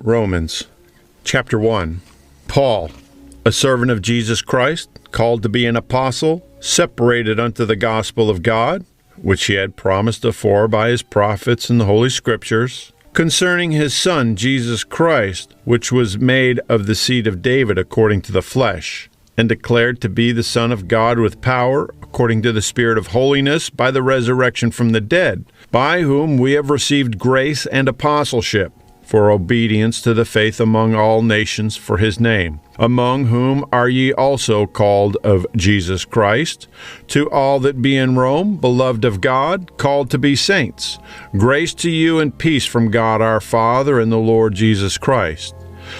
Romans, chapter 1. Paul, a servant of Jesus Christ, called to be an apostle, separated unto the gospel of God, which he had promised afore by his prophets in the Holy Scriptures, concerning his Son Jesus Christ, which was made of the seed of David according to the flesh, and declared to be the Son of God with power, according to the Spirit of holiness, by the resurrection from the dead, by whom we have received grace and apostleship, for obedience to the faith among all nations for his name, among whom are ye also called of Jesus Christ, to all that be in Rome, beloved of God, called to be saints. Grace to you and peace from God our Father and the Lord Jesus Christ.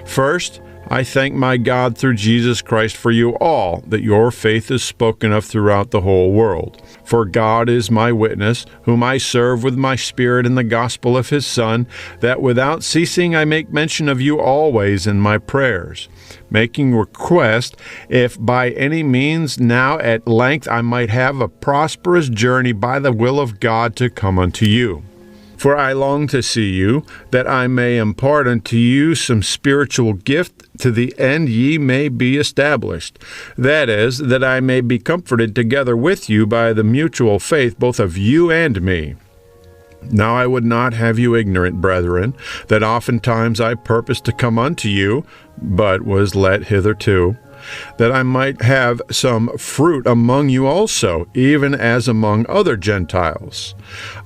First, I thank my God through Jesus Christ for you all, that your faith is spoken of throughout the whole world. For God is my witness, whom I serve with my spirit in the gospel of his Son, that without ceasing I make mention of you always in my prayers, making request, if by any means now at length I might have a prosperous journey by the will of God to come unto you. For I long to see you, that I may impart unto you some spiritual gift, to the end ye may be established. That is, that I may be comforted together with you by the mutual faith both of you and me. Now I would not have you ignorant, brethren, that oftentimes I purposed to come unto you, but was let hitherto, that I might have some fruit among you also, even as among other Gentiles.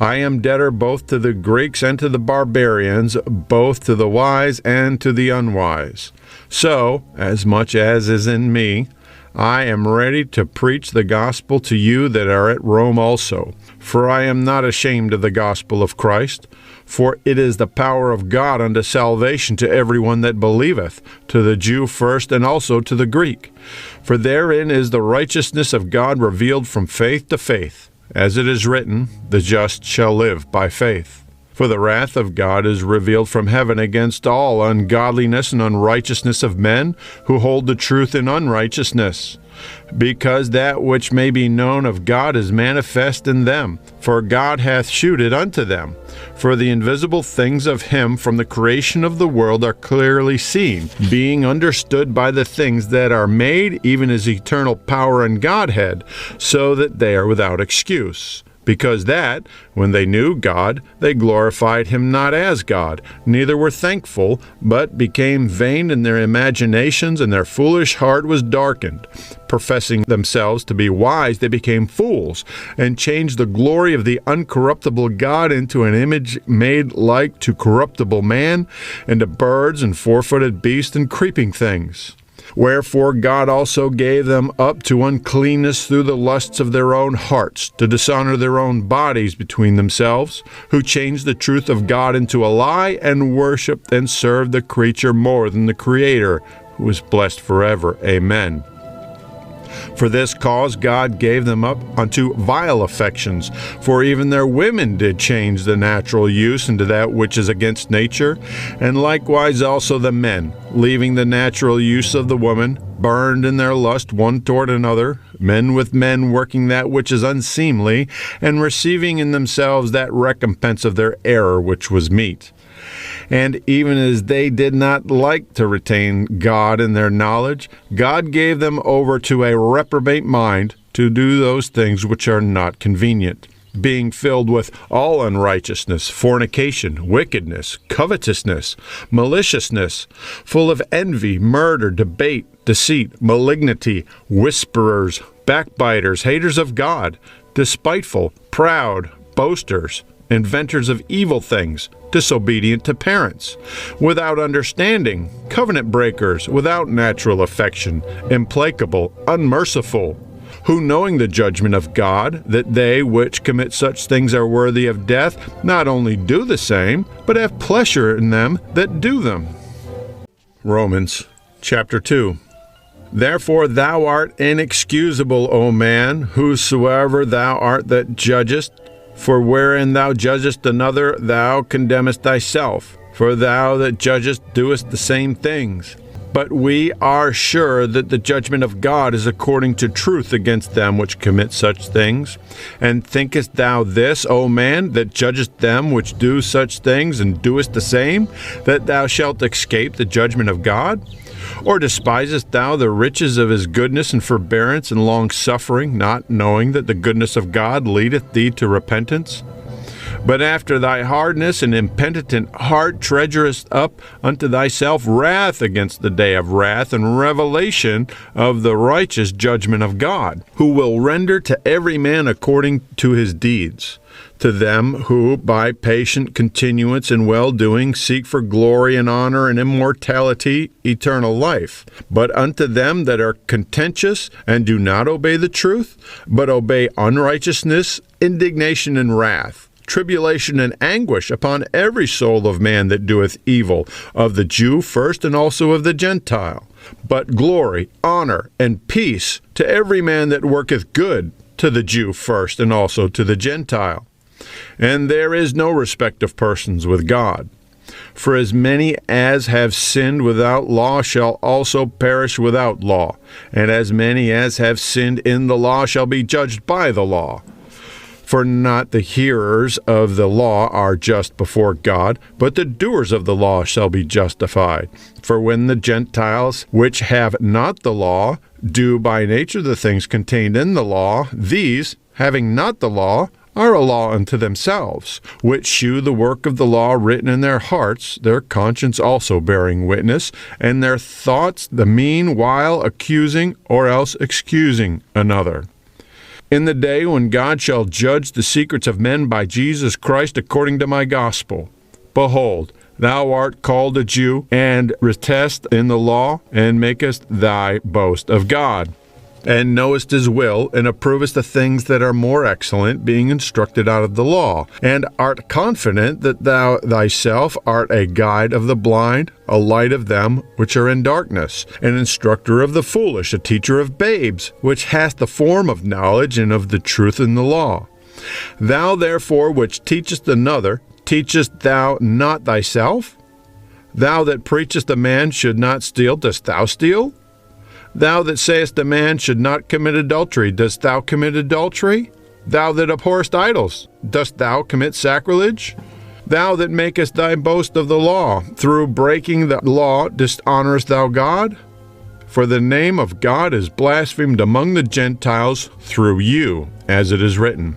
I am debtor both to the Greeks and to the Barbarians, both to the wise and to the unwise. So, as much as is in me, I am ready to preach the gospel to you that are at Rome also. For I am not ashamed of the gospel of Christ, for it is the power of God unto salvation to everyone that believeth, to the Jew first and also to the Greek. For therein is the righteousness of God revealed from faith to faith, as it is written, the just shall live by faith. For the wrath of God is revealed from heaven against all ungodliness and unrighteousness of men who hold the truth in unrighteousness, because that which may be known of God is manifest in them, for God hath shewed it unto them. For the invisible things of him from the creation of the world are clearly seen, being understood by the things that are made, even his eternal power and Godhead, so that they are without excuse. Because that, when they knew God, they glorified him not as God, neither were thankful, but became vain in their imaginations, and their foolish heart was darkened. Professing themselves to be wise, they became fools, and changed the glory of the uncorruptible God into an image made like to corruptible man, and to birds and fourfooted beasts and creeping things. Wherefore God also gave them up to uncleanness through the lusts of their own hearts, to dishonour their own bodies between themselves, who changed the truth of God into a lie, and worshipped and served the creature more than the Creator, who is blessed forever. Amen. For this cause God gave them up unto vile affections, for even their women did change the natural use into that which is against nature, and likewise also the men, leaving the natural use of the woman, burned in their lust one toward another, men with men working that which is unseemly, and receiving in themselves that recompense of their error which was meet. And even as they did not like to retain God in their knowledge, God gave them over to a reprobate mind to do those things which are not convenient, being filled with all unrighteousness, fornication, wickedness, covetousness, maliciousness, full of envy, murder, debate, deceit, malignity, whisperers, backbiters, haters of God, despiteful, proud, boasters, inventors of evil things, disobedient to parents, without understanding, covenant breakers, without natural affection, implacable, unmerciful, who knowing the judgment of God, that they which commit such things are worthy of death, not only do the same, but have pleasure in them that do them. Romans chapter 2. Therefore thou art inexcusable, O man, whosoever thou art that judgest. For wherein thou judgest another, thou condemnest thyself. For thou that judgest doest the same things. But we are sure that the judgment of God is according to truth against them which commit such things. And thinkest thou this, O man, that judgest them which do such things, and doest the same, that thou shalt escape the judgment of God? Or despisest thou the riches of his goodness and forbearance and long-suffering, not knowing that the goodness of God leadeth thee to repentance? But after thy hardness and impenitent heart treasurest up unto thyself wrath against the day of wrath and revelation of the righteous judgment of God, who will render to every man according to his deeds. To them who, by patient continuance in well-doing, seek for glory and honor and immortality, eternal life. But unto them that are contentious and do not obey the truth, but obey unrighteousness, indignation and wrath, tribulation and anguish upon every soul of man that doeth evil, of the Jew first and also of the Gentile. But glory, honor, and peace to every man that worketh good, to the Jew first and also to the Gentile. And there is no respect of persons with God. For as many as have sinned without law shall also perish without law, and as many as have sinned in the law shall be judged by the law. For not the hearers of the law are just before God, but the doers of the law shall be justified. For when the Gentiles, which have not the law, do by nature the things contained in the law, these, having not the law, are a law unto themselves, which shew the work of the law written in their hearts, their conscience also bearing witness, and their thoughts the meanwhile accusing or else excusing another. In the day when God shall judge the secrets of men by Jesus Christ according to my gospel, behold, thou art called a Jew, and retest in the law, and makest thy boast of God, and knowest his will, and approvest the things that are more excellent, being instructed out of the law, and art confident that thou thyself art a guide of the blind, a light of them which are in darkness, an instructor of the foolish, a teacher of babes, which hast the form of knowledge and of the truth in the law. Thou therefore which teachest another, teachest thou not thyself? Thou that preachest a man should not steal, dost thou steal? Thou that sayest a man should not commit adultery, dost thou commit adultery? Thou that abhorrest idols, dost thou commit sacrilege? Thou that makest thy boast of the law, through breaking the law dishonourest thou God? For the name of God is blasphemed among the Gentiles through you, as it is written.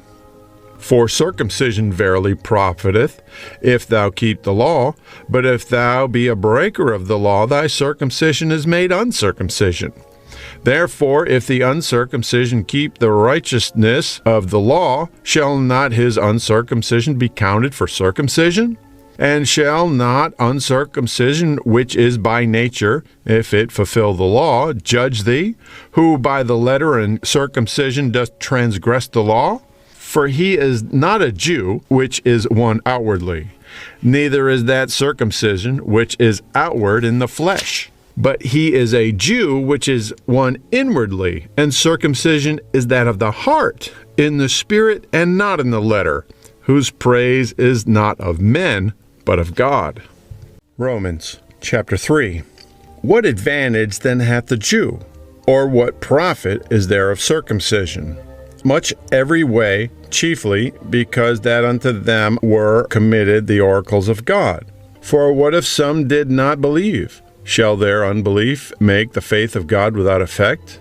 For circumcision verily profiteth, if thou keep the law, but if thou be a breaker of the law, thy circumcision is made uncircumcision. Therefore, if the uncircumcision keep the righteousness of the law, shall not his uncircumcision be counted for circumcision? And shall not uncircumcision, which is by nature, if it fulfill the law, judge thee, who by the letter and circumcision doth transgress the law? For he is not a Jew, which is one outwardly, neither is that circumcision, which is outward in the flesh. But he is a Jew, which is one inwardly, and circumcision is that of the heart, in the spirit and not in the letter, whose praise is not of men, but of God. Romans chapter 3. What advantage then hath the Jew? Or what profit is there of circumcision? Much every way, chiefly because that unto them were committed the oracles of God. For what if some did not believe? Shall their unbelief make the faith of God without effect?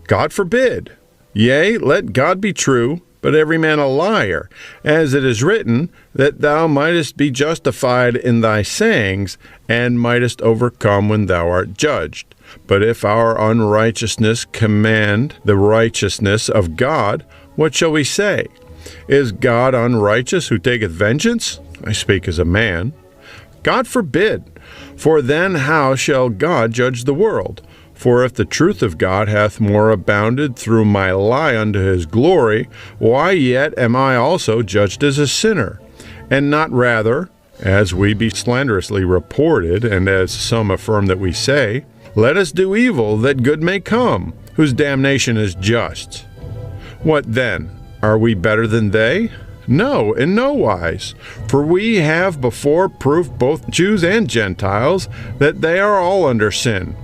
God forbid. Yea, let God be true, but every man a liar, as it is written, that thou mightest be justified in thy sayings, and mightest overcome when thou art judged. But if our unrighteousness command the righteousness of God, what shall we say? Is God unrighteous who taketh vengeance? I speak as a man. God forbid. For then how shall God judge the world? For if the truth of God hath more abounded through my lie unto his glory, why yet am I also judged as a sinner? And not rather, as we be slanderously reported, and as some affirm that we say, let us do evil that good may come, whose damnation is just. What then? Are we better than they? No, in no wise. For we have before proved both Jews and Gentiles that they are all under sin.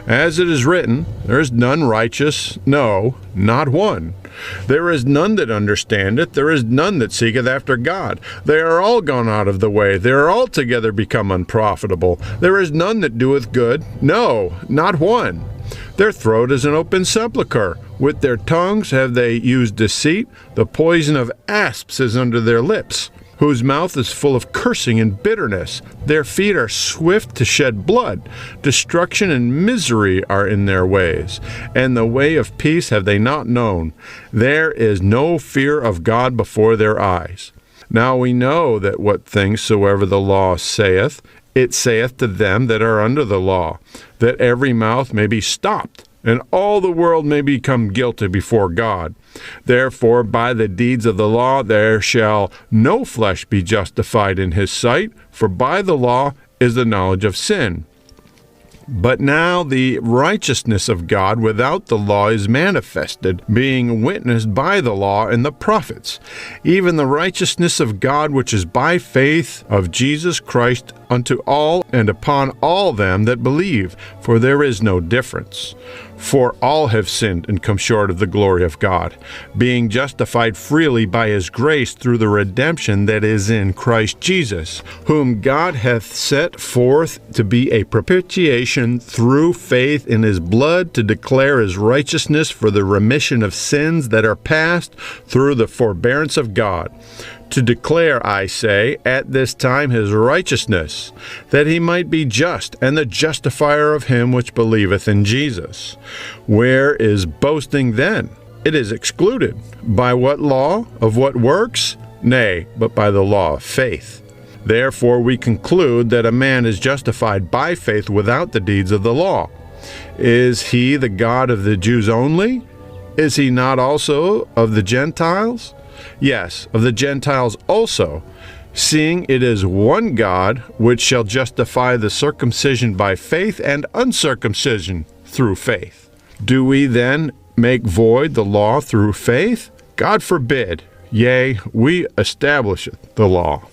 As it is written, there is none righteous, no, not one. There is none that understandeth, there is none that seeketh after God. They are all gone out of the way, they are altogether become unprofitable. There is none that doeth good, no, not one. Their throat is an open sepulchre. With their tongues have they used deceit. The poison of asps is under their lips, whose mouth is full of cursing and bitterness. Their feet are swift to shed blood. Destruction and misery are in their ways, and the way of peace have they not known. There is no fear of God before their eyes. Now we know that what things soever the law saith, it saith to them that are under the law, that every mouth may be stopped, and all the world may become guilty before God. Therefore, by the deeds of the law there shall no flesh be justified in his sight, for by the law is the knowledge of sin. But now the righteousness of God without the law is manifested, being witnessed by the law and the prophets, even the righteousness of God which is by faith of Jesus Christ unto all and upon all them that believe, for there is no difference. For all have sinned and come short of the glory of God, being justified freely by his grace through the redemption that is in Christ Jesus, whom God hath set forth to be a propitiation through faith in his blood, to declare his righteousness for the remission of sins that are past through the forbearance of God. To declare, I say, at this time his righteousness, that he might be just, and the justifier of him which believeth in Jesus. Where is boasting then? It is excluded. By what law? Of what works? Nay, but by the law of faith. Therefore we conclude that a man is justified by faith without the deeds of the law. Is he the God of the Jews only? Is he not also of the Gentiles? Yes, of the Gentiles also, seeing it is one God which shall justify the circumcision by faith and uncircumcision through faith. Do we then make void the law through faith? God forbid. Yea, we establish the law.